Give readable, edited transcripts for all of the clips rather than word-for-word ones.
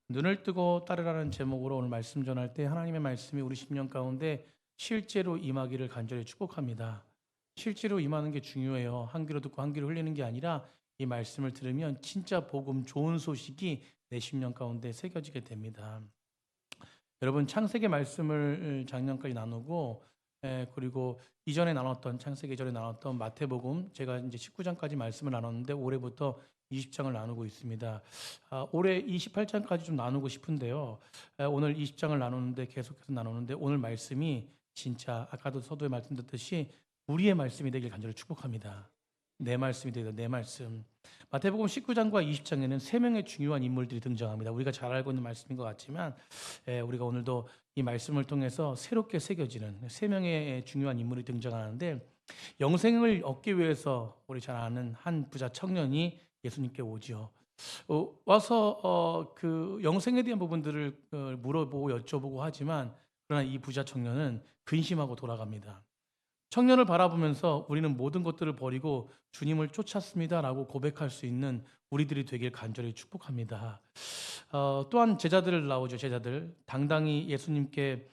눈을 뜨고 따르라는 제목으로 오늘 말씀 전할 때 하나님의 말씀이 우리 심령 가운데 실제로 임하기를 간절히 축복합니다. 실제로 임하는 게 중요해요. 한 귀로 듣고 한 귀로 흘리는 게 아니라 이 말씀을 들으면 진짜 복음 좋은 소식이 내 심령 가운데 새겨지게 됩니다. 여러분 창세기 말씀을 작년까지 나누고 그리고 이전에 나눴던 창세기 전에 나눴던 마태복음 제가 이제 19장까지 말씀을 나눴는데 올해부터 20장을 나누고 있습니다. 올해 28장까지 좀 나누고 싶은데요. 오늘 20장을 나누는데 계속해서 나누는데 오늘 말씀이 진짜 아까도 서두에 말씀드렸듯이 우리의 말씀이 되길 간절히 축복합니다. 내 말씀이 되다 내 말씀. 마태복음 19장과 20장에는 세 명의 중요한 인물들이 등장합니다. 우리가 잘 알고 있는 말씀인 것 같지만 우리가 오늘도 이 말씀을 통해서 새롭게 새겨지는 세 명의 중요한 인물이 등장하는데 영생을 얻기 위해서 우리 잘 아는 한 부자 청년이 예수님께 오죠. 와서 그 영생에 대한 부분들을 물어보고 여쭤보고 하지만 그러나 이 부자 청년은 근심하고 돌아갑니다. 청년을 바라보면서 우리는 모든 것들을 버리고 주님을 쫓았습니다라고 고백할 수 있는 우리들이 되길 간절히 축복합니다. 또한 제자들 나오죠. 제자들 당당히 예수님께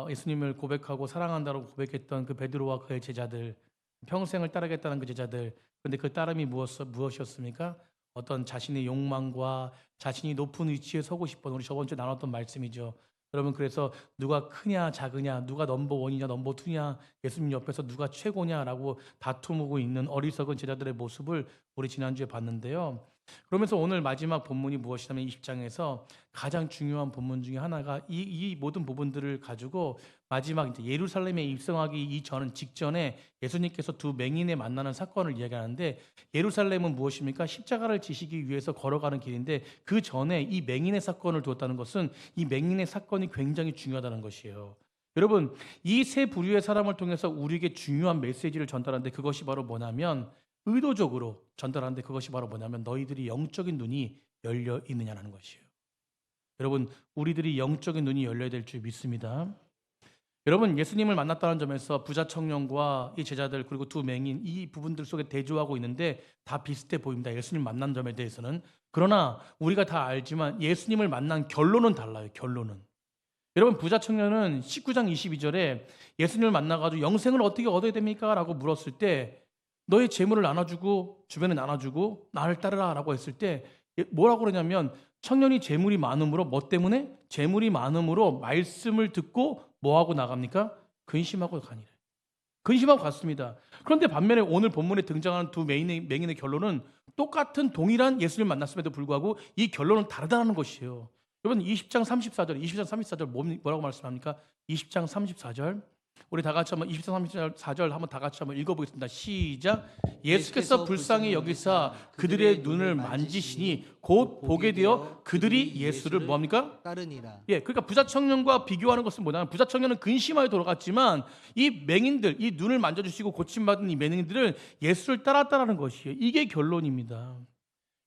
예수님을 고백하고 사랑한다고 고백했던 그 베드로와 그의 제자들, 평생을 따르겠다는 그 제자들. 그런데 그 따름이 무엇이었습니까? 어떤 자신의 욕망과 자신이 높은 위치에 서고 싶은 우리 저번 주에 나눴던 말씀이죠. 여러분 그래서 누가 크냐 작으냐 누가 넘버 원이냐 넘버 투냐 예수님 옆에서 누가 최고냐라고 다투고 있는 어리석은 제자들의 모습을 우리 지난주에 봤는데요. 그러면서 오늘 마지막 본문이 무엇이냐면 20장에서 가장 중요한 본문 중에 하나가 이 모든 부분들을 가지고 마지막 이제 예루살렘에 입성하기 이전 직전에 예수님께서 두 맹인의 만나는 사건을 이야기하는데 예루살렘은 무엇입니까? 십자가를 지시기 위해서 걸어가는 길인데 그 전에 이 맹인의 사건을 두었다는 것은 이 맹인의 사건이 굉장히 중요하다는 것이에요. 여러분 이 세 부류의 사람을 통해서 우리에게 중요한 메시지를 전달하는데 그것이 바로 뭐냐면 의도적으로 전달하는데 그것이 바로 뭐냐면 너희들이 영적인 눈이 열려 있느냐라는 것이에요. 여러분 우리들이 영적인 눈이 열려야 될 줄 믿습니다. 여러분 예수님을 만났다는 점에서 부자 청년과 이 제자들 그리고 두 맹인 이 부분들 속에 대조하고 있는데 다 비슷해 보입니다. 예수님 만난 점에 대해서는. 그러나 우리가 다 알지만 예수님을 만난 결론은 달라요. 결론은. 여러분 부자 청년은 19장 22절에 예수님을 만나가지고 영생을 어떻게 얻어야 됩니까? 라고 물었을 때 너의 재물을 나눠주고 주변에 나눠주고 나를 따르라 라고 했을 때 뭐라고 그러냐면 청년이 재물이 많음으로 뭐 때문에? 재물이 많음으로 말씀을 듣고 뭐하고 나갑니까? 근심하고 가니라. 근심하고 갔습니다. 그런데 반면에 오늘 본문에 등장하는 두 맹인의 결론은 똑같은 동일한 예수를 만났음에도 불구하고 이 결론은 다르다는 것이에요. 여러분 20장 34절, 20장 34절 뭐라고 말씀합니까? 20장 34절 우리 다 같이 한번 20장 34절 한번 다 같이 한번 읽어보겠습니다. 시작. 예수께서 불쌍히 여기사 그들의 눈을 만지시니 곧 보게 되어 그들이 예수를 뭐합니까? 따르니라. 그러니까 부자 청년과 비교하는 것은 뭐냐면 부자 청년은 근심하여 돌아갔지만 이 맹인들, 이 눈을 만져주시고 고침받은 이 맹인들은 예수를 따랐다는 것이에요. 이게 결론입니다.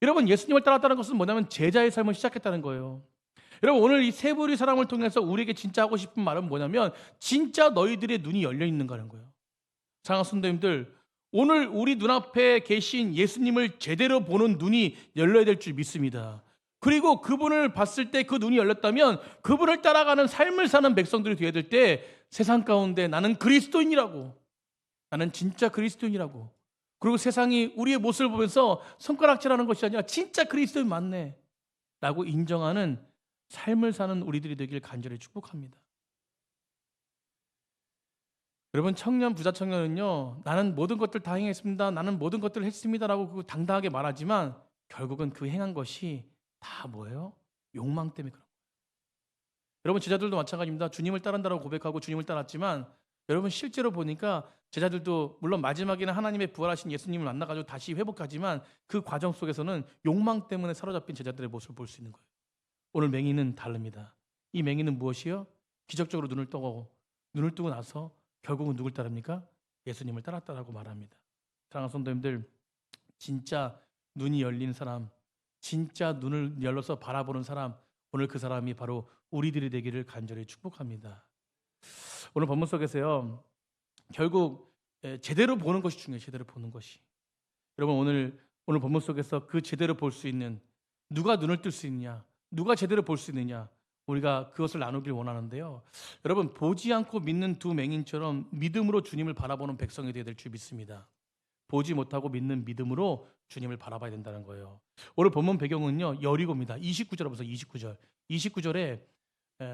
여러분 예수님을 따랐다는 것은 뭐냐면 제자의 삶을 시작했다는 거예요. 여러분 오늘 이 세 부류의 사람을 통해서 우리에게 진짜 하고 싶은 말은 뭐냐면 진짜 너희들의 눈이 열려 있는 거라는 거예요. 사랑하는 성도님들 오늘 우리 눈앞에 계신 예수님을 제대로 보는 눈이 열려야 될 줄 믿습니다. 그리고 그분을 봤을 때 그 눈이 열렸다면 그분을 따라가는 삶을 사는 백성들이 되어야 될 때 세상 가운데 나는 그리스도인이라고 나는 진짜 그리스도인이라고 그리고 세상이 우리의 모습을 보면서 손가락질하는 것이 아니라 진짜 그리스도인 맞네 라고 인정하는 삶을 사는 우리들이 되길 간절히 축복합니다. 여러분 청년 부자 청년은요 나는 모든 것들 다 행했습니다. 나는 모든 것들을 했습니다라고 그 당당하게 말하지만 결국은 그 행한 것이 다 뭐예요? 욕망 때문에 그런 거예요. 여러분 제자들도 마찬가지입니다. 주님을 따른다고 고백하고 주님을 따랐지만 여러분 실제로 보니까 제자들도 물론 마지막에는 하나님의 부활하신 예수님을 만나가지고 다시 회복하지만 그 과정 속에서는 욕망 때문에 사로잡힌 제자들의 모습을 볼 수 있는 거예요. 오늘 맹인은 다릅니다. 이 맹인은 무엇이요? 기적적으로 눈을 뜨고 나서 결국은 누굴 따릅니까? 예수님을 따랐다라고 말합니다. 사랑하는 성도님들, 진짜 눈이 열린 사람, 진짜 눈을 열어서 바라보는 사람, 오늘 그 사람이 바로 우리들이 되기를 간절히 축복합니다. 오늘 본문 속에서요, 결국 제대로 보는 것이 중요해요. 제대로 보는 것이. 여러분 오늘 본문 속에서 그 제대로 볼 수 있는 누가 눈을 뜰 수 있냐? 누가 제대로 볼 수 있느냐? 우리가 그것을 나누길 원하는데요. 여러분, 보지 않고 믿는 두 맹인처럼 믿음으로 주님을 바라보는 백성이 되어야 될 줄 믿습니다. 보지 못하고 믿는 믿음으로 주님을 바라봐야 된다는 거예요. 오늘 본문 배경은요, 여리고입니다. 29절 보세요. 29절. 29절에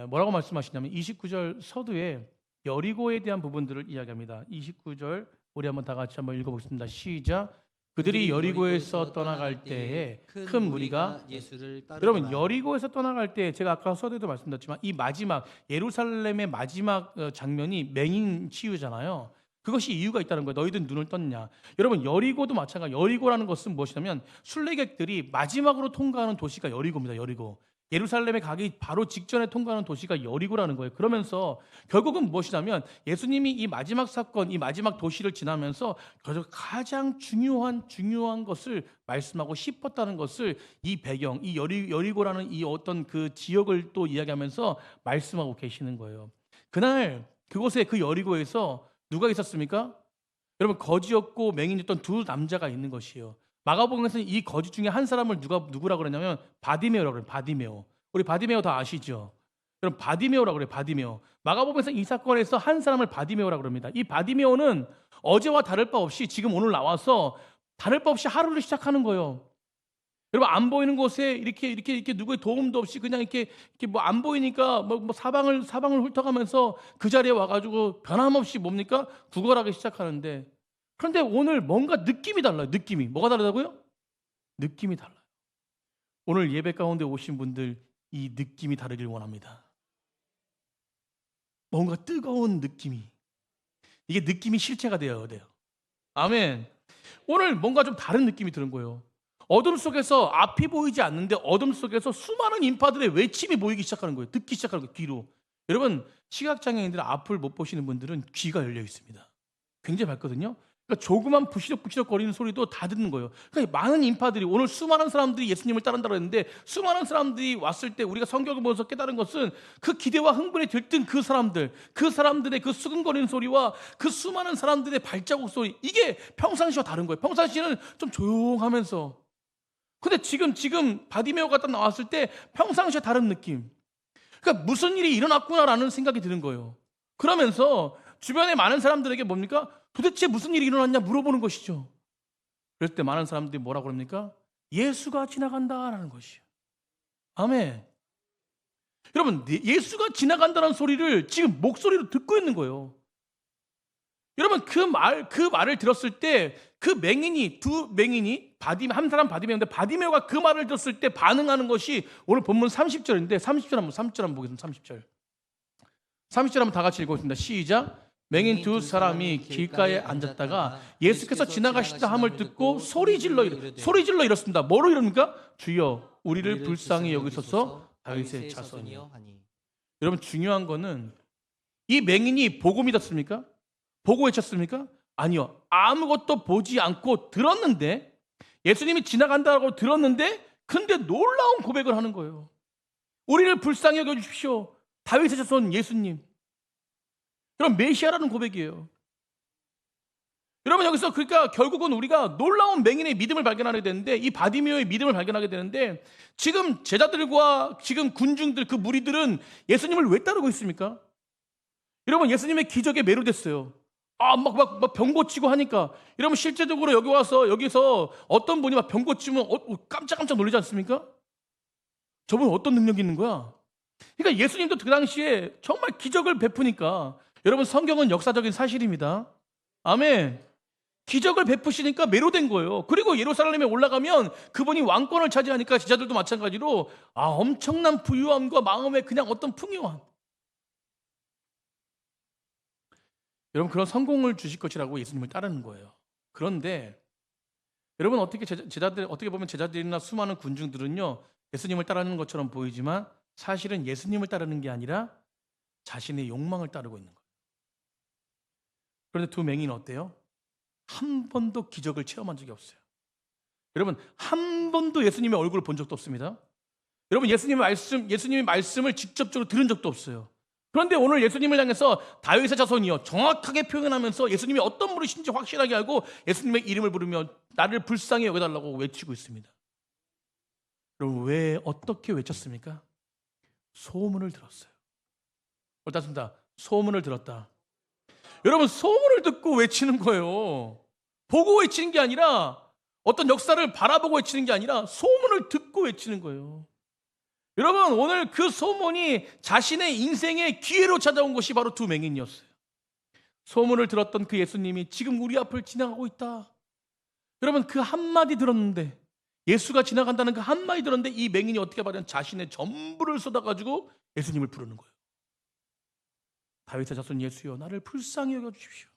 뭐라고 말씀하시냐면 29절 서두에 여리고에 대한 부분들을 이야기합니다. 29절 우리 한번 다 같이 한번 읽어보겠습니다. 시작. 그들이 여리고에서 떠나갈 때에 큰 무리가 예수를 따르더라. 여러분, 여리고에서 떠나갈 때 제가 아까 서두에도 말씀드렸지만 이 마지막 예루살렘의 마지막 장면이 맹인 치유잖아요. 그것이 이유가 있다는 거예요. 너희들 눈을 떴냐. 여러분, 여리고도 마찬가지. 여리고라는 것은 무엇이냐면 순례객들이 마지막으로 통과하는 도시가 여리고입니다. 여리고. 예루살렘에 가기 바로 직전에 통과하는 도시가 여리고라는 거예요. 그러면서 결국은 무엇이냐면 예수님이 이 마지막 사건, 이 마지막 도시를 지나면서 가장 중요한 것을 말씀하고 싶었다는 것을 이 배경, 이 여리고라는 이 어떤 그 지역을 또 이야기하면서 말씀하고 계시는 거예요. 그날 그곳에 그 여리고에서 누가 있었습니까? 여러분, 거지였고 맹인이었던 두 남자가 있는 것이에요. 마가복음에서는 이 거지 중에 한 사람을 누구라고 그러냐면 바디메오라고 그래요. 바디메오. 우리 바디메오 다 아시죠? 여러분, 바디메오라고 그래요. 바디메오. 마가복음에서 이 사건에서 한 사람을 바디메오라고 그럽니다. 이 바디메오는 어제와 다를 바 없이 지금 오늘 나와서 다를 바 없이 하루를 시작하는 거예요. 여러분, 안 보이는 곳에 이렇게 누구의 도움도 없이 그냥 이렇게 뭐 안 보이니까 뭐 사방을 훑어가면서 그 자리에 와가지고 변함없이 뭡니까? 구걸하기 시작하는데, 그런데 오늘 뭔가 느낌이 달라요. 느낌이. 뭐가 다르다고요? 느낌이 달라요. 오늘 예배 가운데 오신 분들 이 느낌이 다르길 원합니다. 뭔가 뜨거운 느낌이. 이게 느낌이 실체가 되어야 돼요. 아멘. 오늘 뭔가 좀 다른 느낌이 드는 거예요. 어둠 속에서 앞이 보이지 않는데 어둠 속에서 수많은 인파들의 외침이 보이기 시작하는 거예요. 듣기 시작하는 거예요. 귀로. 여러분, 시각장애인들 앞을 못 보시는 분들은 귀가 열려 있습니다. 굉장히 밝거든요. 그러니까 조그만 부시럭부시럭 거리는 소리도 다 듣는 거예요. 그러니까 많은 인파들이, 오늘 수많은 사람들이 예수님을 따른다고 했는데 수많은 사람들이 왔을 때 우리가 성경을 보면서 깨달은 것은 그 기대와 흥분에 들뜬 그 사람들의 그 수근거리는 소리와 그 수많은 사람들의 발자국 소리, 이게 평상시와 다른 거예요. 평상시는 좀 조용하면서, 근데 지금 바디메오가 딱 나왔을 때 평상시와 다른 느낌. 그러니까 무슨 일이 일어났구나라는 생각이 드는 거예요. 그러면서 주변에 많은 사람들에게 뭡니까? 도대체 무슨 일이 일어났냐 물어보는 것이죠. 그럴 때 많은 사람들이 뭐라고 그럽니까? 예수가 지나간다라는 것이에요. 아멘. 여러분, 예수가 지나간다는 소리를 지금 목소리로 듣고 있는 거예요. 여러분, 그 말을 들었을 때 그 두 맹인이 한 사람 바디메오인데 바디메오가 그 말을 들었을 때 반응하는 것이 오늘 본문 30절인데 30절 한번 보겠습니다. 30절 한번 다 같이 읽어보겠습니다. 시작. 맹인 두 사람이 길가에 앉았다가 예수께서 지나가시다 함을 듣고 소리 질러 이렇습니다. 뭐로 이럽니까? 주여, 우리를 불쌍히 여기소서 다윗의 자손이여. 여러분, 중요한 거는 이 맹인이 보고 믿었습니까? 보고 외쳤습니까? 아니요. 아무것도 보지 않고 들었는데, 예수님이 지나간다고 들었는데, 근데 놀라운 고백을 하는 거예요. 우리를 불쌍히 여겨주십시오. 다윗의 자손 예수님. 여러분, 메시아라는 고백이에요. 여러분, 여기서 그러니까 결국은 우리가 놀라운 맹인의 믿음을 발견하게 되는데, 이 바디메오의 믿음을 발견하게 되는데, 지금 제자들과 지금 군중들, 그 무리들은 예수님을 왜 따르고 있습니까? 여러분, 예수님의 기적에 매료됐어요. 막 병 고치고 하니까. 여러분, 실제적으로 여기서 어떤 분이 막 병 고치면 깜짝 놀라지 않습니까? 저분 어떤 능력이 있는 거야? 그러니까 예수님도 그 당시에 정말 기적을 베푸니까, 여러분, 성경은 역사적인 사실입니다. 아멘. 기적을 베푸시니까 매료된 거예요. 그리고 예루살렘에 올라가면 그분이 왕권을 차지하니까 제자들도 마찬가지로 엄청난 부유함과 마음의 그냥 어떤 풍요함. 여러분, 그런 성공을 주실 것이라고 예수님을 따르는 거예요. 그런데 여러분, 어떻게 보면 제자들이나 수많은 군중들은요, 예수님을 따르는 것처럼 보이지만 사실은 예수님을 따르는 게 아니라 자신의 욕망을 따르고 있는 거예요. 그런데 두 맹인은 어때요? 한 번도 기적을 체험한 적이 없어요. 여러분, 한 번도 예수님의 얼굴을 본 적도 없습니다. 여러분, 예수님의 말씀을 직접적으로 들은 적도 없어요. 그런데 오늘 예수님을 향해서 다윗의 자손이여 정확하게 표현하면서 예수님이 어떤 분이신지 확실하게 알고 예수님의 이름을 부르며 나를 불쌍히 여겨달라고 외치고 있습니다. 여러분 왜 어떻게 외쳤습니까? 소문을 들었어요. 옳습니다. 소문을 들었다. 여러분 소문을 듣고 외치는 거예요. 보고 외치는 게 아니라 어떤 역사를 바라보고 외치는 게 아니라 소문을 듣고 외치는 거예요. 여러분 오늘 그 소문이 자신의 인생의 기회로 찾아온 것이 바로 두 맹인이었어요. 소문을 들었던 그 예수님이 지금 우리 앞을 지나가고 있다. 여러분 그 한마디 들었는데, 예수가 지나간다는 그 한마디 들었는데 이 맹인이 어떻게 말하면 자신의 전부를 쏟아가지고 예수님을 부르는 거예요. 다윗의 자손 예수여 나를 불쌍히 여겨주십시오.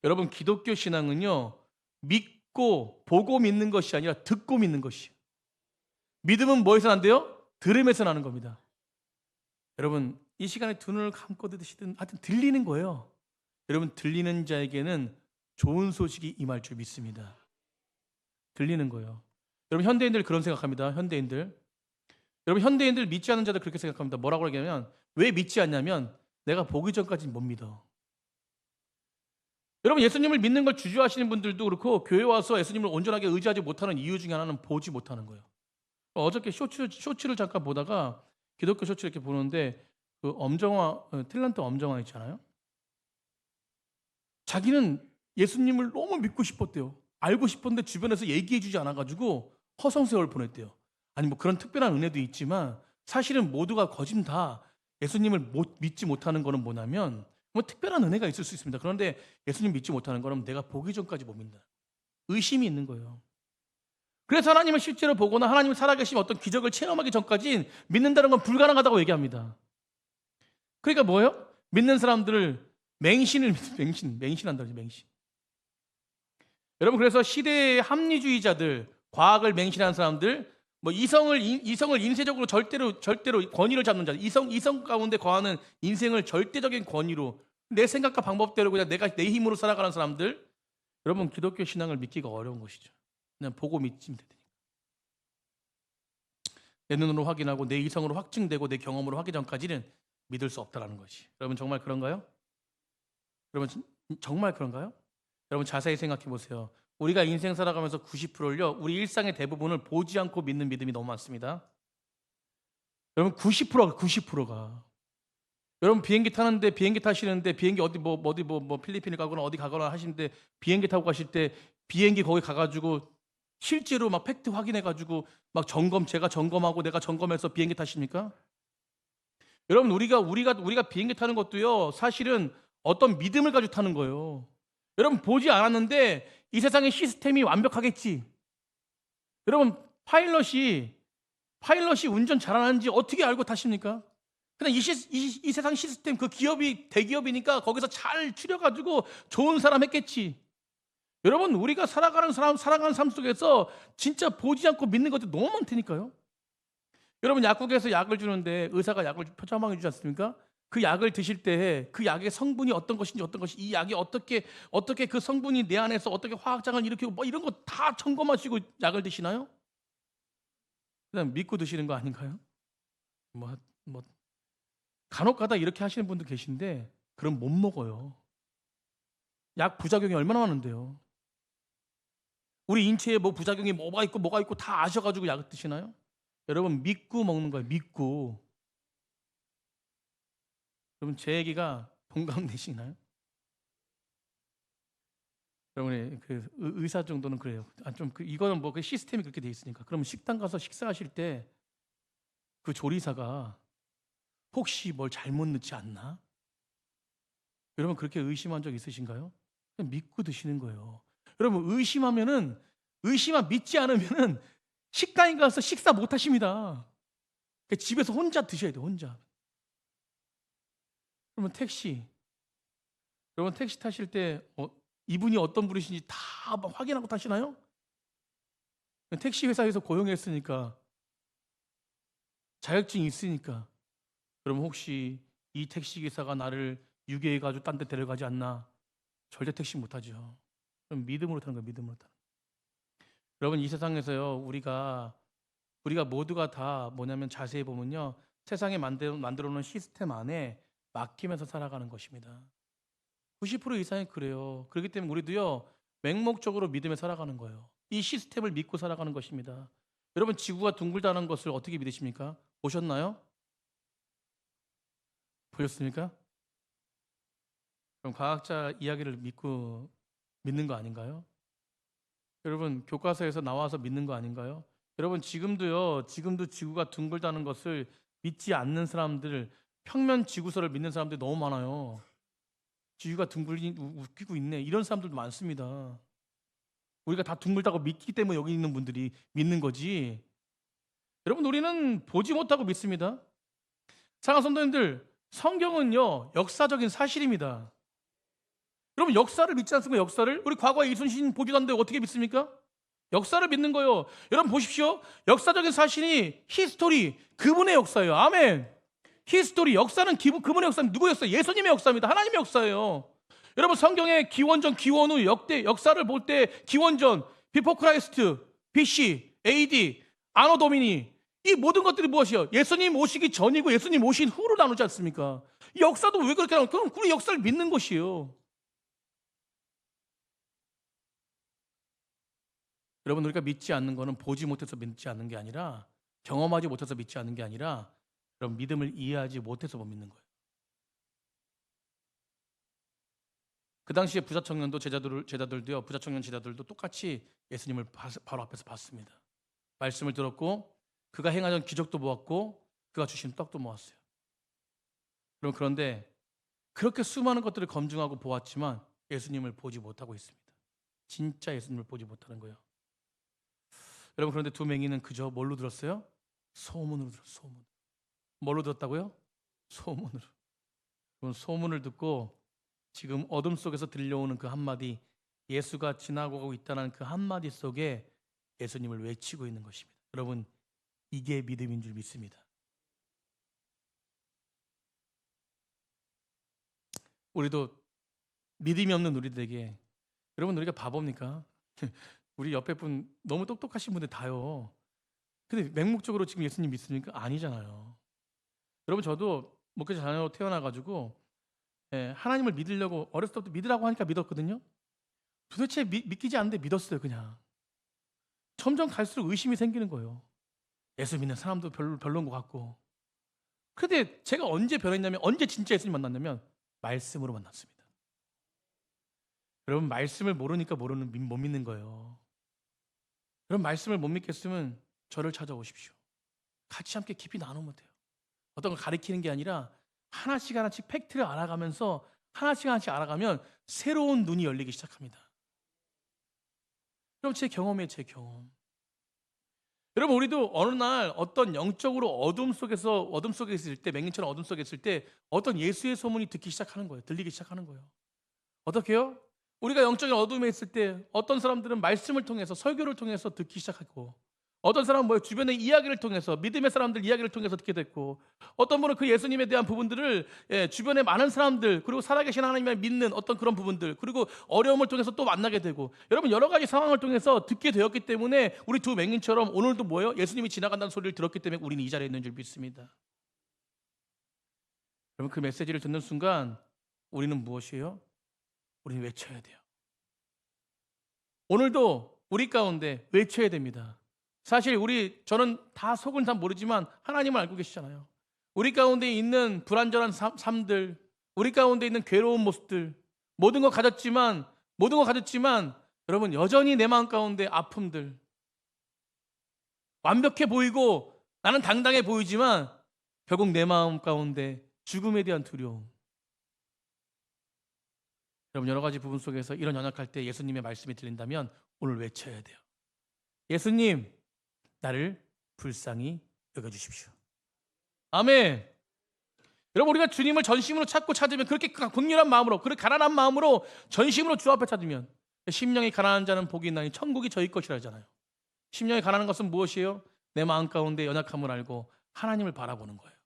여러분 기독교 신앙은요 믿고 보고 믿는 것이 아니라 듣고 믿는 것이에요. 믿음은 뭐에서 난대요? 들음에서 나는 겁니다. 여러분 이 시간에 두 눈을 감고 드시든 하여튼 들리는 거예요. 여러분 들리는 자에게는 좋은 소식이 임할 줄 믿습니다. 들리는 거예요. 여러분 현대인들 그런 생각합니다. 여러분 현대인들 믿지 않는 자들 그렇게 생각합니다. 뭐라고 하냐면 왜 믿지 않냐면 내가 보기 전까지는 못 믿어. 여러분 예수님을 믿는 걸 주저하시는 분들도 그렇고 교회 와서 예수님을 온전하게 의지하지 못하는 이유 중에 하나는 보지 못하는 거예요. 어저께 쇼츠를 잠깐 보다가 기독교 쇼츠를 이렇게 보는데 그 탤런트 엄정화 있잖아요. 자기는 예수님을 너무 믿고 싶었대요. 알고 싶었는데 주변에서 얘기해주지 않아가지고 허송세월 보냈대요. 아니 뭐 그런 특별한 은혜도 있지만 사실은 모두가 거진 다 예수님을 믿지 못하는 거는 뭐냐면 뭐 특별한 은혜가 있을 수 있습니다. 그런데 예수님 믿지 못하는 거는 내가 보기 전까지 못 믿는다. 의심이 있는 거예요. 그래서 하나님을 실제로 보거나 하나님을 살아계신 어떤 기적을 체험하기 전까지는 믿는다는 건 불가능하다고 얘기합니다. 그러니까 뭐예요? 믿는 사람들을 맹신한다고 맹신. 여러분 그래서 시대의 합리주의자들, 과학을 맹신하는 사람들, 뭐 이성을 인쇄적으로 절대로 권위를 잡는 자들, 이성 가운데 거하는 인생을 절대적인 권위로 내 생각과 방법대로 그냥 내가 내 힘으로 살아가는 사람들, 여러분 기독교 신앙을 믿기가 어려운 것이죠. 그냥 보고 믿으면 되니까. 내 눈으로 확인하고 내 이성으로 확증되고 내 경험으로 하기 전까지는 믿을 수 없다라는 것이. 여러분 정말 그런가요? 여러분 정말 그런가요? 여러분 자세히 생각해 보세요. 우리가 인생 살아가면서 90%를요 우리 일상의 대부분을 보지 않고 믿는 믿음이 너무 많습니다. 여러분 90%가 여러분 비행기 타시는데 비행기 어디 필리핀을 가거나 어디 가거나 하시는데 비행기 타고 가실 때 비행기 거기 가가지고 실제로 막 팩트 확인해가지고 막 제가 점검하고 내가 점검해서 비행기 타십니까? 여러분 우리가 비행기 타는 것도요 사실은 어떤 믿음을 가지고 타는 거예요. 여러분 보지 않았는데 이 세상의 시스템이 완벽하겠지. 여러분 파일럿이 운전 잘하는지 어떻게 알고 타십니까? 그냥 이 세상 시스템 그 기업이 대기업이니까 거기서 잘 추려가지고 좋은 사람 했겠지. 여러분 우리가 살아가는 삶 속에서 진짜 보지 않고 믿는 것들이 너무 많다니까요. 여러분 약국에서 약을 주는데 의사가 약을 처방해 주지 않습니까? 그 약을 드실 때 그 약의 성분이 어떤 것이 이 약이 어떻게 그 성분이 내 안에서 어떻게 화학장을 일으키고 뭐 이런 거 다 점검하시고 약을 드시나요? 그냥 믿고 드시는 거 아닌가요? 뭐 간혹 가다 이렇게 하시는 분도 계신데 그럼 못 먹어요. 약 부작용이 얼마나 많은데요. 우리 인체에 뭐 부작용이 뭐가 있고 다 아셔가지고 약 드시나요? 여러분 믿고 먹는 거예요. 믿고. 여러분 제 얘기가 공감되시나요? 여러분의 그 의사 정도는 그래요. 이거는 뭐 그 시스템이 그렇게 돼 있으니까. 그러면 식당 가서 식사하실 때 그 조리사가 혹시 뭘 잘못 넣지 않나? 여러분 그렇게 의심한 적 있으신가요? 그냥 믿고 드시는 거예요. 여러분 믿지 않으면은 식당에 가서 식사 못 하십니다. 집에서 혼자 드셔야 돼요. 혼자. 여러분 택시 타실 때 이분이 어떤 분이신지 다 확인하고 타시나요? 택시 회사에서 고용했으니까 자격증이 있으니까 여러분 혹시 이 택시 기사가 나를 유괴해가지고 딴 데 데려가지 않나? 절대 택시 못하죠. 그럼 믿음으로 타는 거예요. 믿음으로 타는 거예요. 여러분 이 세상에서요 우리가 모두가 다 뭐냐면 자세히 보면요 세상에 만들어 놓은 시스템 안에 맡기면서 살아가는 것입니다. 90% 이상이 그래요. 그렇기 때문에 우리도요 맹목적으로 믿음에 살아가는 거예요. 이 시스템을 믿고 살아가는 것입니다. 여러분 지구가 둥글다는 것을 어떻게 믿으십니까? 보셨나요? 보셨습니까? 그럼 과학자 이야기를 믿고 믿는 거 아닌가요? 여러분 교과서에서 나와서 믿는 거 아닌가요? 여러분 지금도 지구가 둥글다는 것을 믿지 않는 사람들, 평면 지구설을 믿는 사람들이 너무 많아요. 지구가 둥글긴 웃기고 있네. 이런 사람들도 많습니다. 우리가 다 둥글다고 믿기 때문에 여기 있는 분들이 믿는 거지. 여러분 우리는 보지 못하고 믿습니다. 사랑하는 성도님들, 성경은요 역사적인 사실입니다. 여러분 역사를 믿지 않습니까? 역사를 우리 과거에 이순신 보지도 않는데 어떻게 믿습니까? 역사를 믿는 거예요. 여러분 보십시오. 역사적인 사실이 히스토리 그분의 역사예요. 아멘. 히스토리 역사는 그분의 역사는 누구의 역사? 예수님의 역사입니다. 하나님의 역사예요. 여러분 성경의 기원전 기원 후 역대 역사를 볼 때 기원전 비포 크라이스트 BC AD 아노 도미니 이 모든 것들이 무엇이요? 예수님 오시기 전이고 예수님 오신 후로 나누지 않습니까? 이 역사도 왜 그렇게 나누? 그럼 우리 역사를 믿는 것이에요. 여러분 우리가 믿지 않는 것은 보지 못해서 믿지 않는 게 아니라 경험하지 못해서 믿지 않는 게 아니라 그런 믿음을 이해하지 못해서 못 믿는 거예요. 그 당시에 부자 청년 제자들도 똑같이 예수님을 바로 앞에서 봤습니다. 말씀을 들었고 그가 행하던 기적도 보았고 그가 주신 떡도 모았어요. 그런데 그렇게 수많은 것들을 검증하고 보았지만 예수님을 보지 못하고 있습니다. 진짜 예수님을 보지 못하는 거예요. 여러분 그런데 두 맹인은 그저 뭘로 들었어요? 소문으로 들었어요. 소문. 뭘로 들었다고요? 소문으로. 그럼 소문을 듣고 지금 어둠 속에서 들려오는 그 한마디, 예수가 지나가고 있다는 그 한마디 속에 예수님을 외치고 있는 것입니다. 여러분 이게 믿음인 줄 믿습니다. 우리도 믿음이 없는 우리들에게, 여러분 우리가 바보입니까? 우리 옆에 분 너무 똑똑하신 분들 다요. 근데 맹목적으로 지금 예수님 믿습니까? 아니잖아요. 여러분 저도 목회자 자녀로 태어나가지고 하나님을 믿으려고 어렸을 때부터 믿으라고 하니까 믿었거든요. 도대체 믿기지 않는데 믿었어요. 그냥 점점 갈수록 의심이 생기는 거예요. 예수 믿는 사람도 별로인 것 같고. 근데 제가 언제 변했냐면, 언제 진짜 예수님 만났냐면 말씀으로 만났습니다. 여러분 말씀을 모르니까 못 믿는 거예요. 여러분 말씀을 못 믿겠으면 저를 찾아오십시오. 같이 함께 깊이 나누면 돼요. 어떤 걸 가리키는 게 아니라 하나씩 하나씩 팩트를 알아가면서 하나씩 하나씩 알아가면 새로운 눈이 열리기 시작합니다. 여러분 제 경험이에요. 제 경험. 여러분 우리도 어느 날 어떤 영적으로 어둠 속에 있을 때, 맹인처럼 어둠 속에 있을 때 어떤 예수의 소문이 듣기 시작하는 거예요. 들리기 시작하는 거예요. 어떻게요? 우리가 영적인 어둠에 있을 때 어떤 사람들은 말씀을 통해서, 설교를 통해서 듣기 시작하고, 어떤 사람은 주변의 이야기를 통해서, 믿음의 사람들 이야기를 통해서 듣게 됐고, 어떤 분은 그 예수님에 대한 부분들을 주변의 많은 사람들, 그리고 살아계신 하나님을 믿는 어떤 그런 부분들, 그리고 어려움을 통해서 또 만나게 되고, 여러분 여러 가지 상황을 통해서 듣게 되었기 때문에 우리 두 맹인처럼 오늘도 예수님이 지나간다는 소리를 들었기 때문에 우리는 이 자리에 있는 줄 믿습니다. 여러분 그 메시지를 듣는 순간 우리는 무엇이에요? 우리는 외쳐야 돼요. 오늘도 우리 가운데 외쳐야 됩니다. 사실 저는 다 속은 잘 모르지만 하나님을 알고 계시잖아요. 우리 가운데 있는 불완전한 삶들, 우리 가운데 있는 괴로운 모습들, 모든 거 가졌지만 여러분 여전히 내 마음 가운데 아픔들, 완벽해 보이고 나는 당당해 보이지만 결국 내 마음 가운데 죽음에 대한 두려움. 여러분 여러 가지 부분 속에서 이런 연약할 때 예수님의 말씀이 들린다면 오늘 외쳐야 돼요. 예수님, 나를 불쌍히 여겨주십시오. 아멘. 여러분 우리가 주님을 전심으로 찾으면, 그렇게 긍휼한 마음으로, 그렇게 가난한 마음으로 전심으로 주 앞에 찾으면, 심령이 가난한 자는 복이 있나니 천국이 저희 것이라 하잖아요. 심령이 가난한 것은 무엇이에요? 내 마음 가운데 연약함을 알고 하나님을 바라보는 거예요.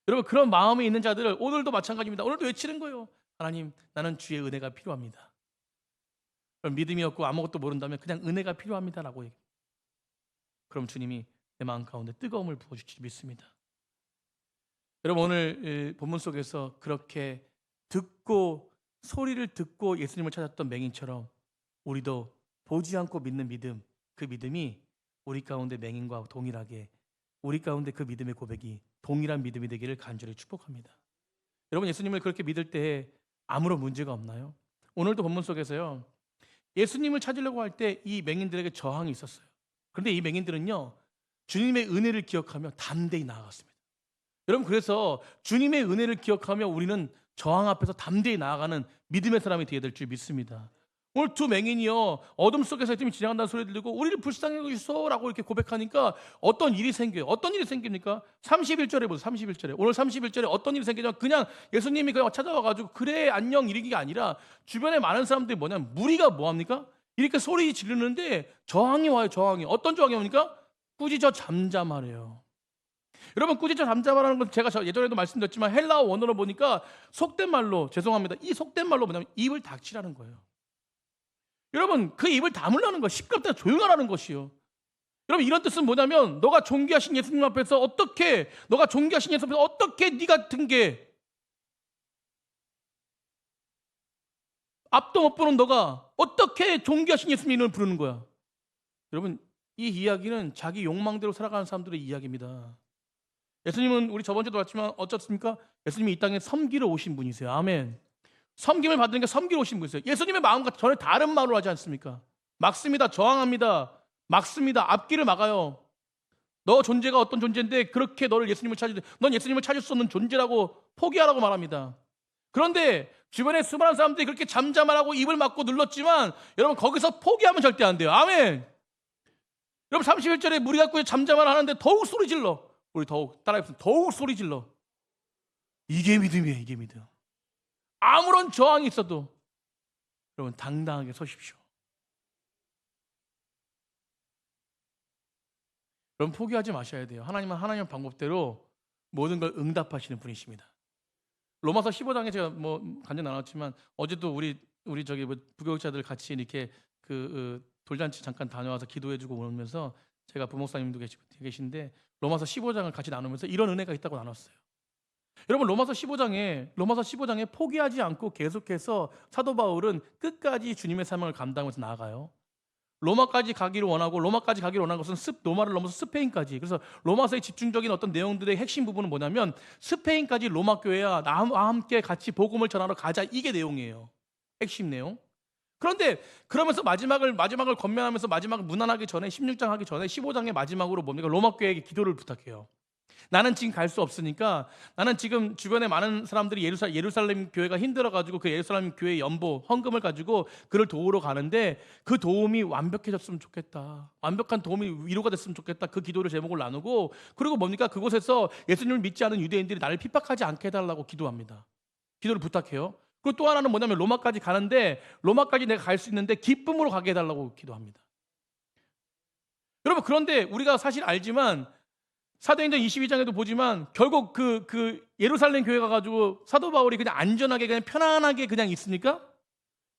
여러분 그런 마음이 있는 자들을 오늘도 마찬가지입니다. 오늘도 외치는 거예요. 하나님, 나는 주의 은혜가 필요합니다. 믿음이 없고 아무것도 모른다면 그냥 은혜가 필요합니다라고 얘기해요. 그럼 주님이 내 마음 가운데 뜨거움을 부어주실 줄 믿습니다. 여러분 오늘 본문 속에서 그렇게 소리를 듣고 예수님을 찾았던 맹인처럼 우리도 보지 않고 믿는 믿음, 그 믿음이 우리 가운데 맹인과 동일하게 우리 가운데 그 믿음의 고백이 동일한 믿음이 되기를 간절히 축복합니다. 여러분, 예수님을 그렇게 믿을 때 아무런 문제가 없나요? 오늘도 본문 속에서요, 예수님을 찾으려고 할 때 이 맹인들에게 저항이 있었어요. 그런데 이 맹인들은요, 주님의 은혜를 기억하며 담대히 나아갔습니다. 여러분, 그래서 주님의 은혜를 기억하며 우리는 저항 앞에서 담대히 나아가는 믿음의 사람이 되어야 될 줄 믿습니다. 오늘 두 맹인이요, 어둠 속에서 예수님이 지나간다는 소리 들리고 우리를 불쌍히 여기소라고 이렇게 고백하니까 어떤 일이 생겨요. 어떤 일이 생깁니까? 31절에 보세요. 31절에. 오늘 31절에 어떤 일이 생기냐면, 그냥 예수님이 그냥 찾아와가지고 그래 안녕 이러기가 아니라 주변에 많은 사람들이 뭐냐면, 무리가 뭐합니까? 이렇게 소리 지르는데 저항이 와요. 저항이. 어떤 저항이 옵니까? 꾸짖어 잠잠하래요. 여러분, 꾸짖어 잠잠하라는 건 제가 예전에도 말씀드렸지만 헬라어 원어로 보니까 속된 말로, 죄송합니다, 이 속된 말로 뭐냐면 입을 닥치라는 거예요. 여러분, 그 입을 다물라는 거, 시끄럽다 조용하라는 것이요. 여러분, 이런 뜻은 뭐냐면, 너가 존귀하신 예수님 앞에서 어떻게, 너가 존귀하신 예수님 앞에서 어떻게 네 같은 게 앞도 못 보는 너가 어떻게 존귀하신 예수님 이름을 부르는 거야. 여러분, 이 이야기는 자기 욕망대로 살아가는 사람들의 이야기입니다. 예수님은 우리 저번 주도 봤지만 어쩌습니까? 예수님이 이 땅에 섬기러 오신 분이세요. 아멘. 섬김을 받으니까 섬기러 오신 분이세요. 예수님의 마음과 전혀 다른 마음으로 하지 않습니까? 막습니다. 저항합니다. 막습니다. 앞길을 막아요. 너 존재가 어떤 존재인데 그렇게 너를 예수님을 찾을 때, 넌 예수님을 찾을 수 없는 존재라고 포기하라고 말합니다. 그런데 주변에 수많은 사람들이 그렇게 잠잠하라고 입을 막고 눌렀지만, 여러분, 거기서 포기하면 절대 안 돼요. 아멘. 여러분, 31절에 무리 갖고 잠잠하라 하는데 더욱 소리 질러. 우리 더욱 따라해보세요. 더욱 소리 질러. 이게 믿음이에요. 이게 믿음. 아무런 저항이 있어도 여러분, 당당하게 서십시오. 여러분, 포기하지 마셔야 돼요. 하나님은 하나님의 방법대로 모든 걸 응답하시는 분이십니다. 로마서 15장에 제가 뭐 간증 나눴지만, 어제도 우리 저기 뭐 부교육자들 같이 이렇게 돌잔치 잠깐 다녀와서 기도해주고 오면서 제가 부목사님도 계신데 로마서 15장을 같이 나누면서 이런 은혜가 있다고 나눴어요. 여러분, 로마서 15장에 포기하지 않고 계속해서 사도 바울은 끝까지 주님의 사명을 감당하면서 나아가요. 로마까지 가기를 원하고, 로마까지 가기를 원하는 것은 로마를 넘어서 스페인까지. 그래서 로마서의 집중적인 어떤 내용들의 핵심 부분은 뭐냐면, 스페인까지 로마 교회와 나와 함께 같이 복음을 전하러 가자, 이게 내용이에요. 핵심 내용. 그런데 그러면서 마지막을 건면하면서 마지막을 문안하기 전에, 16장 하기 전에 15장의 마지막으로 뭡니까? 로마 교회에게 기도를 부탁해요. 나는 지금 갈 수 없으니까, 나는 지금 주변에 많은 사람들이 예루살렘 교회가 힘들어가지고 그 예루살렘 교회 연보 헌금을 가지고 그를 도우러 가는데, 그 도움이 완벽해졌으면 좋겠다, 완벽한 도움이 위로가 됐으면 좋겠다, 그 기도를 제목을 나누고, 그리고 뭡니까? 그곳에서 예수님을 믿지 않은 유대인들이 나를 핍박하지 않게 해달라고 기도합니다. 기도를 부탁해요. 그리고 또 하나는 뭐냐면, 로마까지 가는데, 로마까지 내가 갈 수 있는데 기쁨으로 가게 해달라고 기도합니다. 여러분, 그런데 우리가 사실 알지만, 사도행전 22장에도 보지만 결국 그 예루살렘 교회 가가지고 사도 바울이 그냥 안전하게, 그냥 편안하게 그냥 있습니까?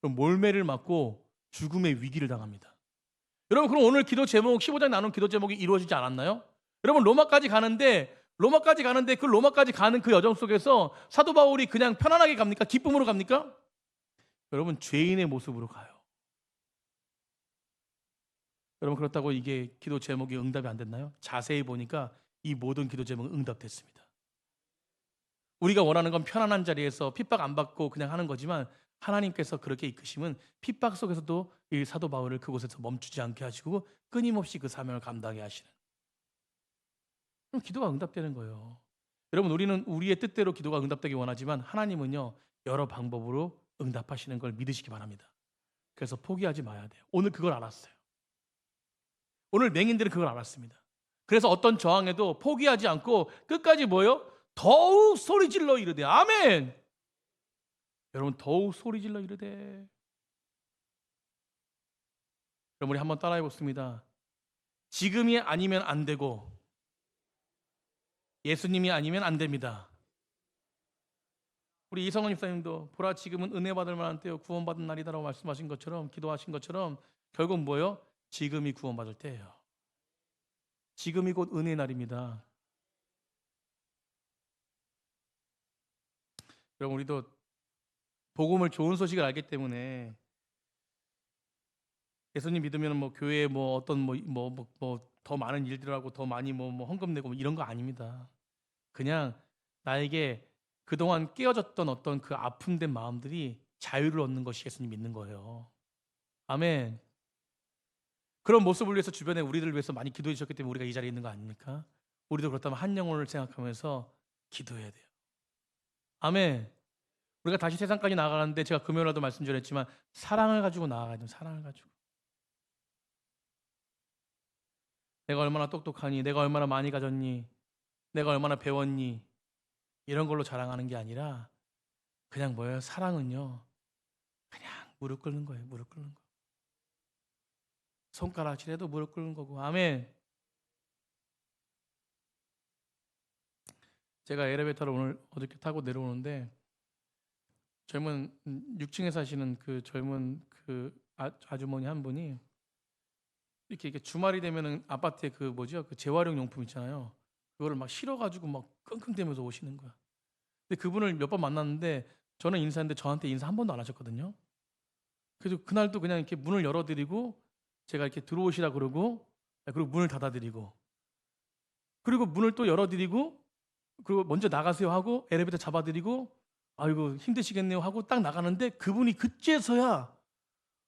그럼 몰매를 맞고 죽음의 위기를 당합니다. 여러분, 그럼 오늘 기도 제목, 15장 나눈 기도 제목이 이루어지지 않았나요? 여러분, 로마까지 가는데 그 로마까지 가는 그 여정 속에서 사도 바울이 그냥 편안하게 갑니까? 기쁨으로 갑니까? 여러분, 죄인의 모습으로 가요. 여러분, 그렇다고 이게 기도 제목이 응답이 안 됐나요? 자세히 보니까 이 모든 기도 제목은 응답됐습니다. 우리가 원하는 건 편안한 자리에서 핍박 안 받고 그냥 하는 거지만, 하나님께서 그렇게 이끄시면 핍박 속에서도 이 사도 바울을 그곳에서 멈추지 않게 하시고 끊임없이 그 사명을 감당하게 하시는, 그럼 기도가 응답되는 거예요. 여러분, 우리는 우리의 뜻대로 기도가 응답되기 원하지만 하나님은요, 여러 방법으로 응답하시는 걸 믿으시기 바랍니다. 그래서 포기하지 마야 돼요. 오늘 그걸 알았어요. 오늘 맹인들은 그걸 알았습니다. 그래서 어떤 저항에도 포기하지 않고 끝까지 뭐요? 더욱 소리질러 이르되. 아멘. 여러분, 더욱 소리질러 이르되. 여러분, 우리 한번 따라해 보겠습니다. 지금이 아니면 안 되고 예수님이 아니면 안 됩니다. 우리 이성원 집사님도 보라, 지금은 은혜 받을 만한 때요, 구원받은 날이다라고 말씀하신 것처럼, 기도하신 것처럼 결국 뭐요? 지금이 구원받을 때예요. 지금이 곧 은혜의 날입니다. 여러분, 우리도 복음을, 좋은 소식을 알기 때문에 예수님 믿으면 뭐 교회에 뭐 어떤 뭐 더 많은 일들을 하고 더 많이 뭐 헌금 내고 이런 거 아닙니다. 그냥 나에게 그동안 깨어졌던 어떤 그 아픔된 마음들이 자유를 얻는 것이 예수님 믿는 거예요. 아멘. 그런 모습을 위해서 주변에 우리들을 위해서 많이 기도해 주셨기 때문에 우리가 이 자리에 있는 거 아닙니까? 우리도 그렇다면 한 영혼을 생각하면서 기도해야 돼요. 아멘. 우리가 다시 세상까지 나아가는데 제가 금요일에도 말씀드렸지만 사랑을 가지고 나아가야 돼요. 사랑을 가지고. 내가 얼마나 똑똑하니, 내가 얼마나 많이 가졌니, 내가 얼마나 배웠니, 이런 걸로 자랑하는 게 아니라 그냥 뭐예요? 사랑은요, 그냥 무릎 꿇는 거예요. 무릎 꿇는 거. 손가락질해도 무릎 꿇는 거고. 아멘. 제가 엘리베이터를 오늘 어저께 타고 내려오는데 젊은 6층에 사시는 그 젊은 그 아주머니 한 분이 이렇게 주말이 되면은 아파트에 그 뭐죠? 그 재활용 용품 있잖아요. 그거를 막 실어가지고 막 끙끙대면서 오시는 거야. 근데 그분을 몇 번 만났는데 저는 인사했는데 저한테 인사 한 번도 안 하셨거든요. 그래서 그날도 그냥 이렇게 문을 열어드리고 제가 이렇게 들어오시라 그러고 그리고 문을 닫아드리고 그리고 문을 또 열어드리고 그리고 먼저 나가세요 하고 엘리베이터 잡아드리고 아이고 힘드시겠네요 하고 딱 나가는데 그분이 그제서야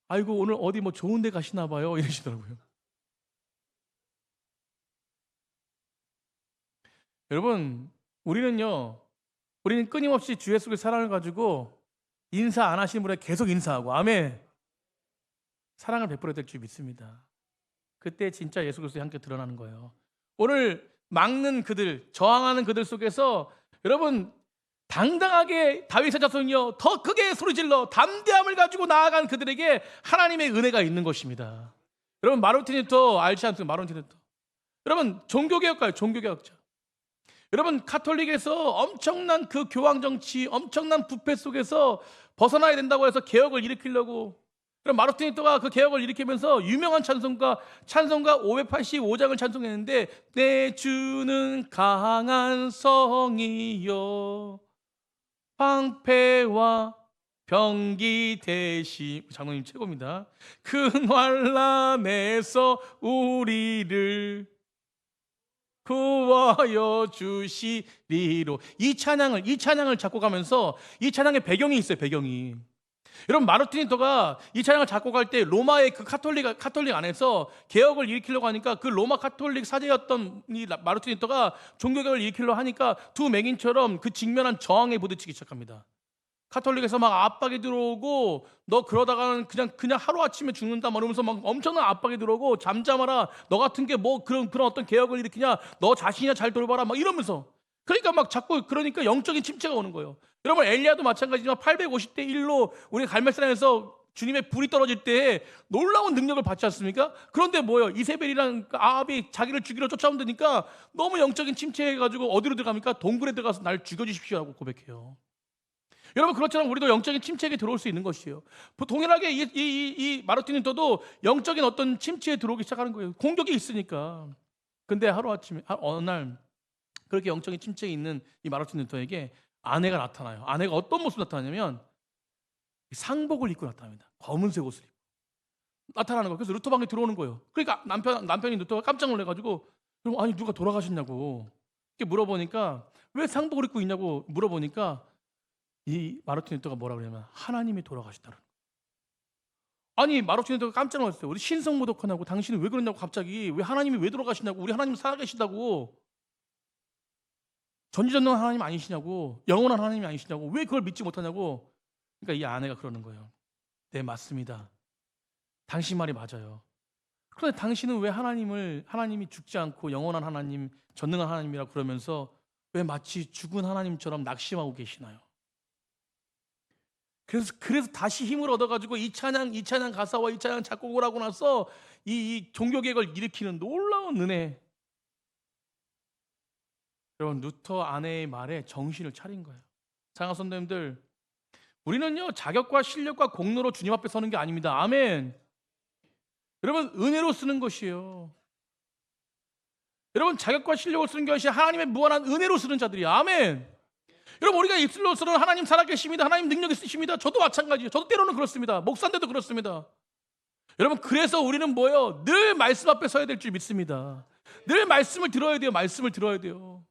아이고 오늘 어디 뭐 좋은 데 가시나 봐요 이러시더라고요. 여러분 우리는 끊임없이 주 예수의 사랑을 가지고 인사 안 하시는 분에 계속 인사하고 아멘. 사랑을 베풀어야 될 줄 믿습니다. 그때 진짜 예수 그리스도의 함께 드러나는 거예요. 오늘 막는 그들, 저항하는 그들 속에서 여러분 당당하게 다윗의 자손이여 더 크게 소리질러 담대함을 가지고 나아간 그들에게 하나님의 은혜가 있는 것입니다. 여러분 마르틴 루터 알지 않습니까? 마르틴 루터. 여러분 종교개혁가요. 종교개혁자. 여러분 카톨릭에서 엄청난 그 교황 정치, 엄청난 부패 속에서 벗어나야 된다고 해서 개혁을 일으키려고 그럼 마르틴 루터가 그 개혁을 일으키면서 유명한 찬송가 585장을 찬송했는데 내 주는 강한 성이요 방패와 병기 대신 장로님 최고입니다. 그 환난에서 우리를 구하여 주시리로 이 찬양을 작곡하면서 이 찬양의 배경이 있어요. 배경이 여러분 마르틴 루터가 이 찬양을 작곡할 때 로마의 그 카톨릭 안에서 개혁을 일으키려고 하니까 그 로마 카톨릭 사제였던 이 마르틴 루터가 종교개혁을 일으키려고 하니까 두 맹인처럼 그 직면한 저항에 부딪히기 시작합니다. 카톨릭에서 막 압박이 들어오고 너 그러다가는 그냥 하루아침에 죽는다 이러면서 막 엄청난 압박이 들어오고 잠잠하라 너 같은 게 뭐 그런 어떤 개혁을 일으키냐 너 자신이나 잘 돌봐라 막 이러면서 그러니까 막 자꾸 그러니까 영적인 침체가 오는 거예요. 여러분 엘리야도 마찬가지지만 850대 1로 우리 갈멜산에서 주님의 불이 떨어질 때 놀라운 능력을 받지 않습니까? 그런데 뭐예요? 이세벨이랑 아합이 자기를 죽이러 쫓아온다니까 너무 영적인 침체해가지고 어디로 들어갑니까? 동굴에 들어가서 날 죽여주십시오라고 고백해요. 여러분 그렇처럼 우리도 영적인 침체에 들어올 수 있는 것이에요. 동일하게 이 마르틴 루터도 영적인 어떤 침체에 들어오기 시작하는 거예요. 공격이 있으니까. 근데 하루아침에 어느 날 그렇게 영적인 침체에 있는 이 마르틴 루터에게 아내가 나타나요. 아내가 어떤 모습으로 나타나냐면 상복을 입고 나타납니다. 검은색 옷을 입고 나타나는 거예요. 그래서 루터 방에 들어오는 거예요. 그러니까 남편이 루터가 깜짝 놀래가지고 그럼 아니 누가 돌아가셨냐고 이렇게 물어보니까 왜 상복을 입고 있냐고 물어보니까 이 마르틴 루터가 뭐라 그러냐면 하나님이 돌아가셨다는 거예요. 아니 마르틴 루터가 깜짝 놀랐어요. 우리 신성모독하냐고 당신은 왜 그러냐고 갑자기 왜 하나님이 왜 돌아가시냐고 우리 하나님 살아계시다고 전지전능한 하나님 아니시냐고 영원한 하나님이 아니시냐고 왜 그걸 믿지 못하냐고. 그러니까 이 아내가 그러는 거예요. 네 맞습니다. 당신 말이 맞아요. 그런데 당신은 왜 하나님이 죽지 않고 영원한 하나님 전능한 하나님이라고 그러면서 왜 마치 죽은 하나님처럼 낙심하고 계시나요? 그래서 다시 힘을 얻어가지고 이 찬양 가사와 이 찬양 작곡을 하고 나서 이 종교개혁을 일으키는 놀라운 은혜. 여러분 루터 아내의 말에 정신을 차린 거예요. 사랑하는 성도님들, 우리는요 자격과 실력과 공로로 주님 앞에 서는 게 아닙니다. 아멘. 여러분 은혜로 쓰는 것이에요. 여러분 자격과 실력을 쓰는 것이 하나님의 무한한 은혜로 쓰는 자들이야. 아멘. 여러분 우리가 입술로서는 하나님 살아계십니다. 하나님 능력 있으십니다. 저도 마찬가지예요. 저도 때로는 그렇습니다. 목사인데도 그렇습니다. 여러분, 그래서 우리는 뭐예요? 늘 말씀 앞에 서야 될 줄 믿습니다. 늘 말씀을 들어야 돼요. 말씀을 들어야 돼요.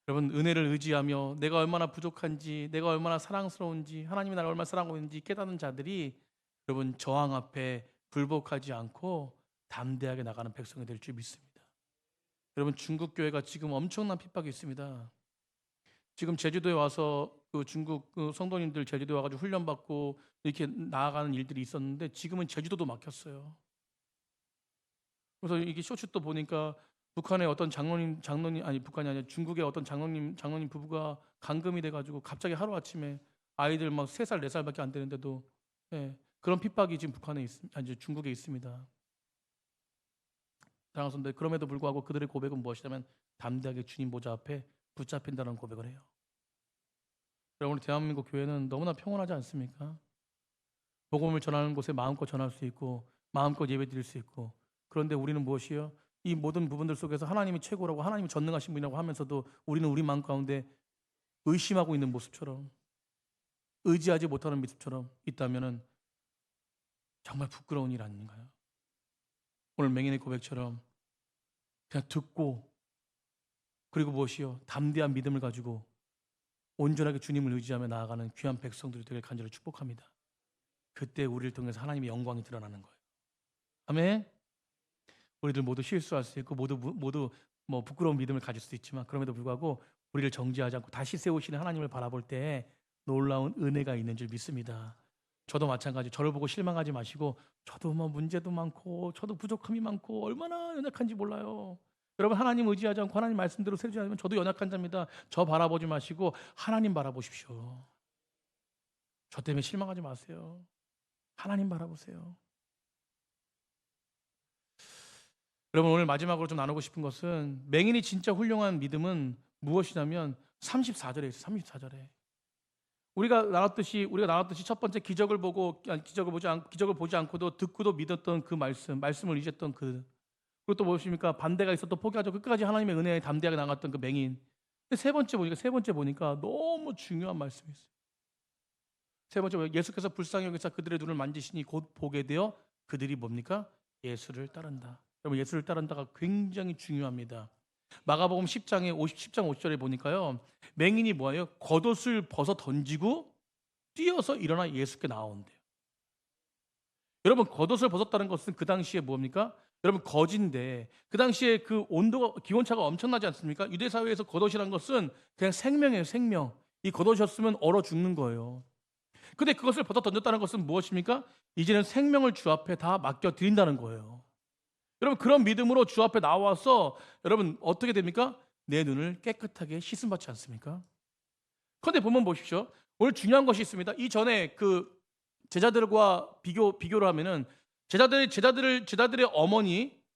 여러분, 은혜를 의지하며 내가 얼마나 부족한지, 내가 얼마나 사랑스러운지, 하나님이 나를 얼마나 사랑하고 있는지 깨닫는 자들이 여러분 저항 앞에 굴복하지 않고 담대하게 나가는 백성이 될 줄 믿습니다. 여러분, 중국 교회가 지금 엄청난 핍박이 있습니다. 지금 제주도에 와서 그 중국 그 성도님들 제주도에 와가지고 훈련받고 이렇게 나아가는 일들이 있었는데 지금은 제주도도 막혔어요. 그래서 이게 쇼츠 또 보니까 북한의 어떤 장로님 아니 북한이 아니라 중국의 어떤 장로님 부부가 감금이 돼가지고 갑자기 하루 아침에 아이들 막 3살 4살밖에 안 되는데도 그런 핍박이 지금 중국에 있습니다. 사랑하는 성도들, 그럼에도 불구하고 그들의 고백은 무엇이냐면 담대하게 주님 보좌 앞에 붙잡힌다는 고백을 해요. 여러분, 우리 대한민국 교회는 너무나 평온하지 않습니까? 복음을 전하는 곳에 마음껏 전할 수 있고 마음껏 예배드릴 수 있고, 그런데 우리는 무엇이요? 이 모든 부분들 속에서 하나님이 최고라고, 하나님이 전능하신 분이라고 하면서도 우리는 우리 마음 가운데 의심하고 있는 모습처럼, 의지하지 못하는 모습처럼 있다면 정말 부끄러운 일 아닌가요? 오늘 맹인의 고백처럼 그냥 듣고, 그리고 무엇이요? 담대한 믿음을 가지고 온전하게 주님을 의지하며 나아가는 귀한 백성들이 되길 간절히 축복합니다. 그때 우리를 통해서 하나님의 영광이 드러나는 거예요. 아멘. 우리들 모두 실수할 수 있고 모두 뭐 부끄러운 믿음을 가질 수도 있지만, 그럼에도 불구하고 우리를 정죄하지 않고 다시 세우시는 하나님을 바라볼 때 놀라운 은혜가 있는 줄 믿습니다. 저도 마찬가지. 저를 보고 실망하지 마시고, 저도 뭐 문제도 많고 저도 부족함이 많고 얼마나 연약한지 몰라요. 여러분, 하나님 의지하지 않고 하나님 말씀대로 살지 않으면 저도 연약한 자입니다. 저 바라보지 마시고 하나님 바라보십시오. 저 때문에 실망하지 마세요. 하나님 바라보세요. 여러분, 오늘 마지막으로 좀 나누고 싶은 것은, 맹인이 진짜 훌륭한 믿음은 무엇이냐면 34절에 있어요. 34절에 우리가 나눴듯이 첫 번째 기적을 보지 않고도 듣고도 믿었던 그 말씀을 의지했던 그리고 또 무엇입니까? 반대가 있어도 포기하죠. 끝까지 하나님의 은혜에 담대하게 나갔던 그 맹인. 근데 세 번째 보니까 너무 중요한 말씀이 있어요. 세 번째, 예수께서 불쌍히 여기사 그들의 눈을 만지시니 곧 보게 되어 그들이 뭡니까? 예수를 따른다. 여러분, 예수를 따른다가 굉장히 중요합니다. 마가복음 10장 50절에 보니까요, 맹인이 뭐예요? 겉옷을 벗어 던지고 뛰어서 일어나 예수께 나온대요. 여러분, 겉옷을 벗었다는 것은 그 당시에 뭡니까? 여러분, 거진데 그 당시에 그 온도가, 기온차가 엄청나지 않습니까? 유대 사회에서 겉옷이라는 것은 그냥 생명이에요. 생명. 이 겉옷이었으면 얼어 죽는 거예요. 근데 그것을 벗어 던졌다는 것은 무엇입니까? 이제는 생명을 주 앞에 다 맡겨 드린다는 거예요. 여러분, 그런 믿음으로 주 앞에 나와서 여러분 어떻게 됩니까? 내 눈을 깨끗하게 씻음 받지 않습니까? 그런데 보면 보십시오. 오늘 중요한 것이 있습니다. 이전에 그 제자들과 비교를 하면은 제자들의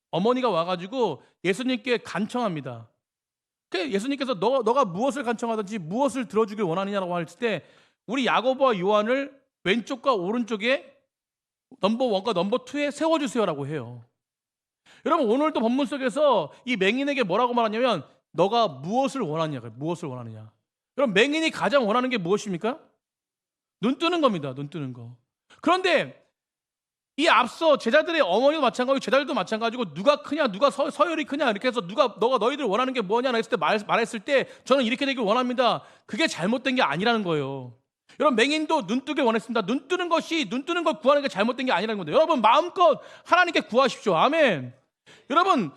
어머니가 와가지고 예수님께 간청합니다. 그 예수님께서 너가 무엇을 간청하든지 무엇을 들어주길 원하느냐라고 할 때, 우리 야고보와 요한을 왼쪽과 오른쪽에 넘버 1과 넘버 2에 세워주세요라고 해요. 여러분, 오늘도 본문 속에서 이 맹인에게 뭐라고 말하냐면, 너가 무엇을 원하느냐. 무엇을 원하느냐. 여러분, 맹인이 가장 원하는 게 무엇입니까? 눈 뜨는 겁니다. 눈 뜨는 거. 그런데 이 앞서 제자들의 어머니도 마찬가지고 제자들도 마찬가지고, 누가 크냐, 누가 서열이 크냐 이렇게 해서 너희들 원하는 게 뭐냐 했을 때 말했을 때, 저는 이렇게 되길 원합니다. 그게 잘못된 게 아니라는 거예요. 여러분, 맹인도 눈 뜨길 원했습니다. 눈 뜨는 걸 구하는 게 잘못된 게 아니라는 건데, 여러분 마음껏 하나님께 구하십시오. 아멘. 여러분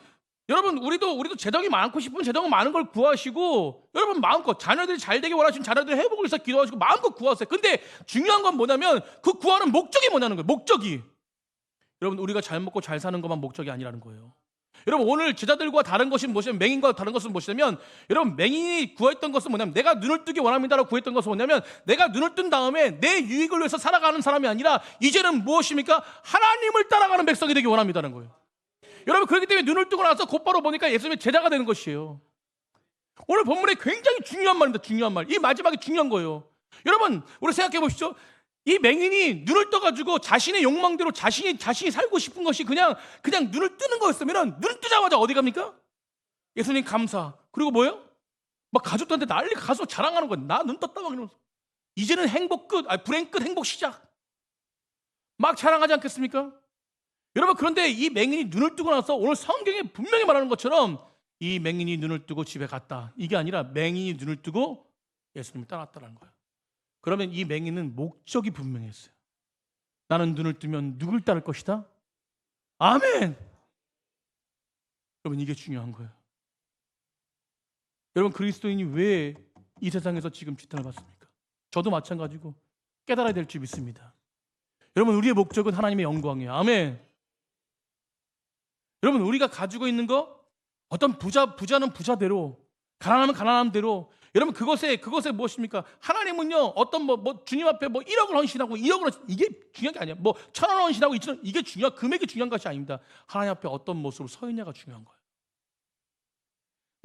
우리도 재정이 많고 싶은 재정은 많은 걸 구하시고, 여러분 마음껏 자녀들이 잘 되길 원하시는 자녀들의 회복을 위해서 기도하시고 마음껏 구하세요. 근데 중요한 건 뭐냐면 그 구하는 목적이 뭐냐는 거예요. 목적이. 여러분, 우리가 잘 먹고 잘 사는 것만 목적이 아니라는 거예요. 여러분, 오늘 제자들과 다른 것이 무엇이냐면, 맹인과 다른 것은 무엇이냐면, 여러분 맹인이 구했던 것은 뭐냐면, 내가 눈을 뜨기 원합니다라고 구했던 것은 뭐냐면, 내가 눈을 뜬 다음에 내 유익을 위해서 살아가는 사람이 아니라 이제는 무엇입니까? 하나님을 따라가는 백성이 되기 원합니다라는 거예요. 여러분, 그렇기 때문에 눈을 뜨고 나서 곧바로 보니까 예수님의 제자가 되는 것이에요. 오늘 본문에 굉장히 중요한 말입니다. 중요한 말. 이 마지막에 중요한 거예요. 여러분, 우리 생각해 보시죠. 이 맹인이 눈을 떠가지고 자신의 욕망대로 자신이 살고 싶은 것이 그냥 눈을 뜨는 거였으면, 눈을 뜨자마자 어디 갑니까? 예수님 감사. 그리고 뭐예요? 막 가족들한테 난리 가서 자랑하는 거예요. 나 눈 떴다 막 이러면서. 이제는 행복 끝, 불행 끝, 행복 시작. 막 자랑하지 않겠습니까? 여러분, 그런데 이 맹인이 눈을 뜨고 나서 오늘 성경에 분명히 말하는 것처럼 이 맹인이 눈을 뜨고 집에 갔다, 이게 아니라 맹인이 눈을 뜨고 예수님을 따랐다는 거예요. 그러면 이 맹인은 목적이 분명했어요. 나는 눈을 뜨면 누굴 따를 것이다? 아멘! 여러분, 이게 중요한 거예요. 여러분, 그리스도인이 왜 이 세상에서 지금 지탄을 받습니까? 저도 마찬가지고 깨달아야 될 줄 믿습니다. 여러분, 우리의 목적은 하나님의 영광이에요. 아멘. 여러분, 우리가 가지고 있는 거, 어떤 부자는 부자대로, 가난하면 가난한 대로, 여러분, 그것에 무엇입니까? 하나님은요, 어떤 주님 앞에 1억을 헌신하고 2억을 이게 중요한 게 아니야. 1,000원 헌신하고 2,000원, 이게 금액이 중요한 것이 아닙니다. 하나님 앞에 어떤 모습으로 서 있냐가 중요한 거예요.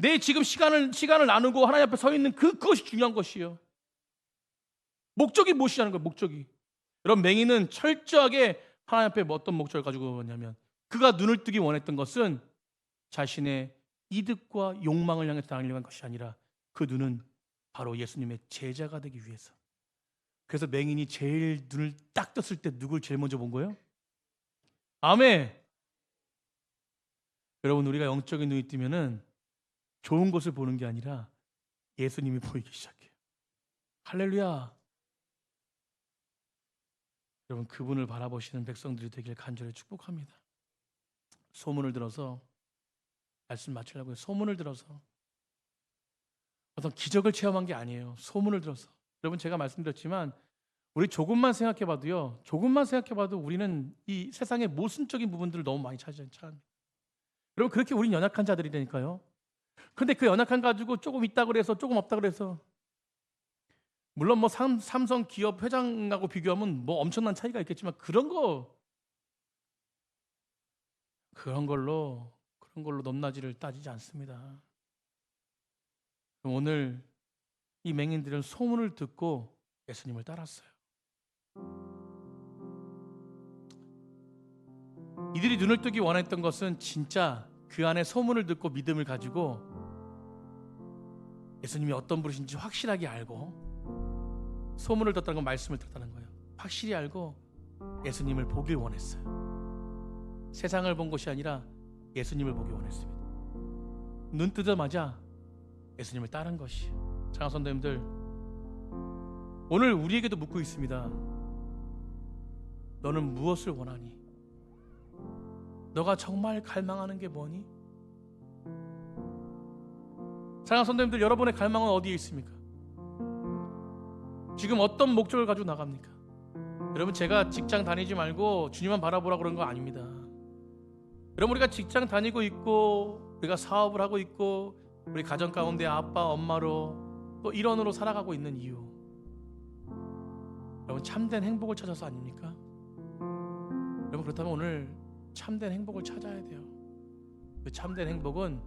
내 지금 시간을 나누고 하나님 앞에 서 있는 그것이 중요한 것이에요. 목적이 무엇이냐는 거예요. 목적이. 여러분, 맹인은 철저하게 하나님 앞에 어떤 목적을 가지고 있냐면, 그가 눈을 뜨기 원했던 것은 자신의 이득과 욕망을 향해 달려간 것이 아니라 그 눈은 바로 예수님의 제자가 되기 위해서. 그래서 맹인이 제일 눈을 딱 떴을 때 누굴 제일 먼저 본 거예요? 아멘. 여러분, 우리가 영적인 눈이 뜨면은 좋은 것을 보는 게 아니라 예수님이 보이기 시작해요. 할렐루야. 여러분, 그분을 바라보시는 백성들이 되길 간절히 축복합니다. 소문을 들어서, 말씀 마치려고요. 소문을 들어서 어떤 기적을 체험한 게 아니에요. 소문을 들어서. 여러분, 제가 말씀드렸지만 우리 조금만 생각해봐도 우리는 이 세상의 모순적인 부분들을 너무 많이 차지합니다. 여러분, 그렇게 우린 연약한 자들이라니까요. 그런데 그 연약한 가지고 조금 있다 그래서 조금 없다 그래서, 물론 삼성 기업 회장하고 비교하면 엄청난 차이가 있겠지만 그런 걸로 높낮이를 따지지 않습니다. 오늘 이 맹인들은 소문을 듣고 예수님을 따랐어요. 이들이 눈을 뜨기 원했던 것은 진짜 그 안에 소문을 듣고 믿음을 가지고 예수님이 어떤 분이신지 확실하게 알고, 소문을 듣다는 건 말씀을 듣다는 거예요. 확실히 알고 예수님을 보길 원했어요. 세상을 본 것이 아니라 예수님을 보기 원했습니다. 눈 뜨자마자 예수님을 따른 것이에요. 사랑하는 성도님들, 오늘 우리에게도 묻고 있습니다. 너는 무엇을 원하니? 너가 정말 갈망하는 게 뭐니? 사랑하는 성도님들, 여러분의 갈망은 어디에 있습니까? 지금 어떤 목적을 가지고 나갑니까? 여러분, 제가 직장 다니지 말고 주님만 바라보라고 그런 거 아닙니다. 여러분, 우리가 직장 다니고 있고, 우리가 사업을 하고 있고, 우리 가정 가운데 아빠, 엄마로 또 일원으로 살아가고 있는 이유, 여러분, 참된 행복을 찾아서 아닙니까? 여러분, 그렇다면 오늘 참된 행복을 찾아야 돼요. 그 참된 행복은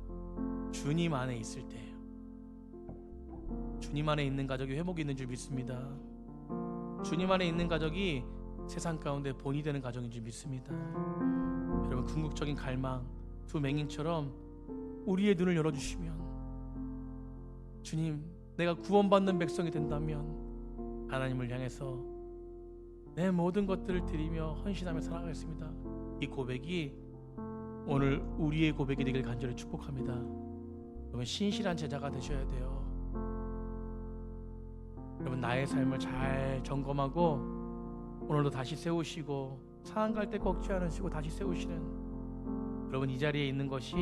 주님 안에 있을 때예요. 주님 안에 있는 가족이 회복이 있는 줄 믿습니다. 주님 안에 있는 가족이 세상 가운데 본이 되는 가정인 줄 믿습니다. 여러분, 궁극적인 갈망, 두 맹인처럼 우리의 눈을 열어주시면, 주님, 내가 구원받는 백성이 된다면 하나님을 향해서 내 모든 것들을 드리며 헌신하며 살아가겠습니다. 이 고백이 오늘 우리의 고백이 되길 간절히 축복합니다. 여러분, 신실한 제자가 되셔야 돼요. 여러분, 나의 삶을 잘 점검하고 오늘도 다시 세우시고, 상한 갈 때 꺾지 않으시고 다시 세우시는, 여러분, 이 자리에 있는 것이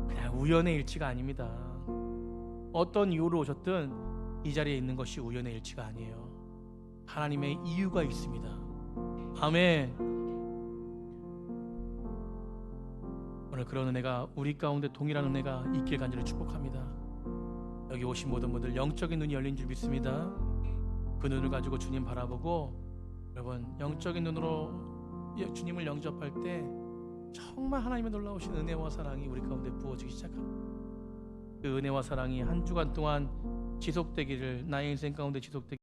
그냥 우연의 일치가 아닙니다. 어떤 이유로 오셨든 이 자리에 있는 것이 우연의 일치가 아니에요. 하나님의 이유가 있습니다. 아멘. 오늘 그런 은혜가 우리 가운데 동일한 은혜가 있길 간절히 축복합니다. 여기 오신 모든 분들 영적인 눈이 열린 줄 믿습니다. 그 눈을 가지고 주님 바라보고, 여러분, 영적인 눈으로 주님을 영접할 때 정말 하나님의 놀라우신 은혜와 사랑이 우리 가운데 부어지기 시작합니다. 그 은혜와 사랑이 한 주간 동안 지속되기를, 나의 인생 가운데 지속되기를